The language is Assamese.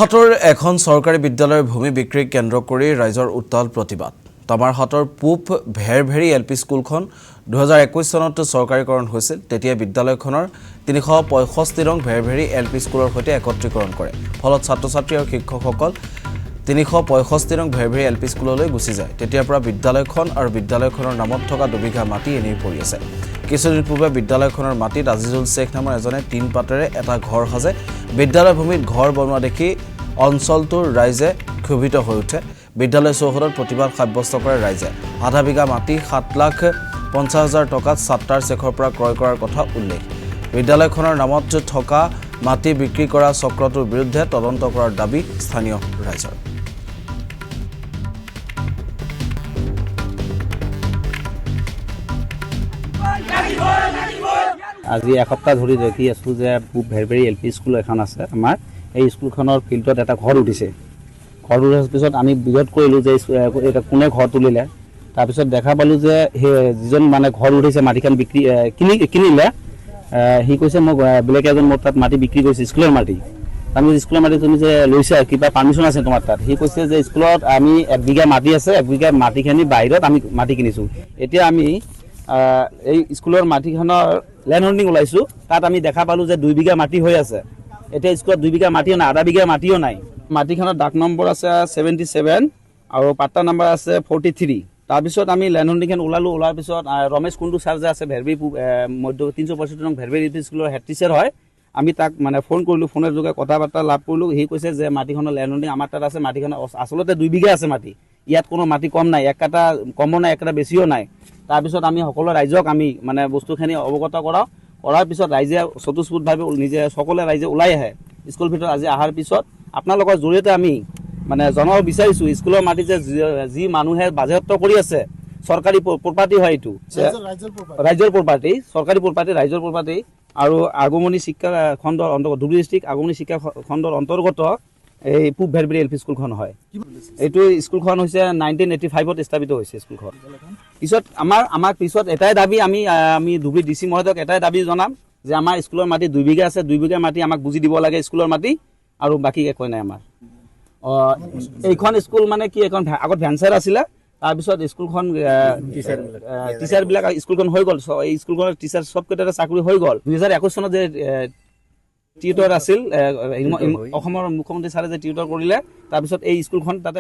তমাৰহাটৰ এখন চৰকাৰী বিদ্যালয়ৰ ভূমি বিক্ৰী কেন্দ্ৰ কৰি ৰাইজৰ উত্তাল প্ৰতিবাদ। তমাৰহাটৰ পূব ভেৰভেৰী এলপি স্কুলখন 2021 চনত চৰকাৰীকৰণ হৈছিল। তেতিয়া বিদ্যালয়খনৰ 365 নং ভেৰভেৰী এলপি স্কুলৰ সৈতে একত্ৰীকৰণ কৰে। ফলত ছাত্ৰ-ছাত্ৰী আৰু শিক্ষকসকল 365 নং ভেৰভেৰী এলপি স্কুললৈ গুচি যায়। তেতিয়াৰ পৰা বিদ্যালয়খন আৰু বিদ্যালয়খনৰ নামত থকা দুবিঘা মাটি এনেই পৰি আছে। কিছুদিন পূৰ্বে বিদ্যালয়খনৰ মাটিত আজিজুল শেখ নামৰ এজনে 3 পাতেৰে এটা ঘৰ সাজে। বিদ্যালয় ভূমিত ঘৰ বনোৱা দেখি অঞ্চলটোৰ ৰাইজে ক্ষোভিত হৈ উঠে। বিদ্যালয় চৌহদত প্ৰতিবাদ সাব্যস্ত কৰে ৰাইজে। আধা বিঘা মাটি 7,50,000 টকাত ছাত্ৰাৰ শেখৰ পৰা ক্ৰয় কৰাৰ কথা উল্লেখ। বিদ্যালয়খনৰ নামত থকা মাটি বিক্ৰী কৰা চক্ৰটোৰ বিৰুদ্ধে তদন্ত কৰাৰ দাবী স্থানীয় ৰাইজৰ। আজি এসপ্তাহ ধৰি দেখি আছোঁ যে পূব ভেৰভেৰী এল পি স্কুল এখন আছে আমাৰ। এই স্কুলখনৰ ফিল্ডত এটা ঘৰ উঠিছে। ঘৰ উঠাৰ পিছত আমি বিৰোধ কৰিলোঁ যে এটা কোনে ঘৰ তুলিলে। তাৰপিছত দেখা পালোঁ যে সেই যিজন মানে ঘৰ উঠিছে মাটিখন বিক্ৰী কিনিলে, সি কৈছে মোক বেলেগ এজন মোৰ তাত মাটি বিক্ৰী কৰিছে, স্কুলৰ মাটি। আমি স্কুলৰ মাটি তুমি যে লৈছা কিবা পাৰ্মিশ্যন আছে তোমাৰ তাত? সি কৈছে যে স্কুলত আমি 1 বিঘা মাটি আছে, 1 বিঘা মাটিখিনি বাহিৰত আমি মাটি কিনিছোঁ। এতিয়া আমি এই স্কুলৰ মাটিখনৰ লেণ্ড হোল্ডিং ওলাইছোঁ, তাত আমি দেখা পালোঁ যে 2 বিঘা মাটি হৈ আছে। এতিয়া স্কুলত 2 বিঘা মাটিও নাই, আধা বিঘা মাটিও নাই। মাটিখনৰ ডাক নম্বৰ আছে 77 আৰু পাট্টা নম্বৰ আছে 43। তাৰপিছত আমি লেণ্ড হোল্ডিংখন ওলোৱাৰ পিছত ৰমেশ কুণ্ডু ছাৰ যে আছে ভেৰভেৰী মধ্য 365 নং ভেৰভেৰী এল পি স্কুলৰ হেড টিচাৰ হয়। আমি তাক মানে ফোন কৰিলোঁ, ফোনৰ যোগে কথা বাৰ্তা লাভ কৰিলোঁ। সি কৈছে যে মাটিখনৰ লেণ্ড হোল্ডিং আমাৰ তাত আছে, মাটিখনৰ আচলতে 2 বিঘা আছে মাটি। ইয়াত কোনো মাটি কম নাই, 1 কাটা কমো নাই, 1 কাটা বেছিও নাই। তাৰপিছত আমি সকলো ৰাইজক আমি মানে বস্তুখিনি অৱগত কৰাৰ পিছত ৰাইজে স্বতঃস্ফূৰ্তভাৱে নিজে সকলোৱে ৰাইজে ওলাই আহে। স্কুল ভিতৰত আজি অহাৰ পিছত আপোনালোকৰ জৰিয়তে আমি মানে জনাব বিচাৰিছোঁ, স্কুলৰ মাটি যে যি মানুহে বাজেয়াপ্ত কৰি আছে, চৰকাৰী প্ৰপাৰ্টি হয়, এইটো ৰাইজৰ প্ৰপাৰ্টি, চৰকাৰী প্ৰপাৰ্টি, ৰাইজৰ প্ৰপাৰ্টি। আৰু আগমনী শিক্ষা খণ্ডৰ অন্তৰ্গত ধুবুৰী ডিষ্ট্ৰিক্ট আগমনী শিক্ষা খণ্ডৰ অন্তৰ্গত এই পূব ভেৰভেৰী এল পি স্কুলখন হয়। এইটো স্কুলখন হৈছে 1985ত স্থাপিত হৈছে স্কুলখন। পিছত আমাক পিছত এটাই দাবী, আমি ধুবুৰী DC মহোদয়ক এটাই দাবী জনাম যে আমাৰ স্কুলৰ মাটি 2 বিঘা আছে, 2 বিঘা মাটি আমাক বুজি দিব লাগে স্কুলৰ মাটি, আৰু বাকী একো নাই আমাৰ। এইখন স্কুল মানে কি, এখন আগত ভেঞ্চাৰ আছিলে, তাৰপিছত স্কুলখন টিচাৰবিলাক স্কুলখন হৈ গ'ল। এই স্কুলখনৰ টিচাৰ চবকেইটাৰে চাকৰি হৈ গ'ল। 2021 চনত যে টিউটৰ আছিল, অসমৰ মুখ্যমন্ত্ৰী ছাৰে যে টিউটৰ কৰিলে, তাৰপিছত এই স্কুলখন তাতে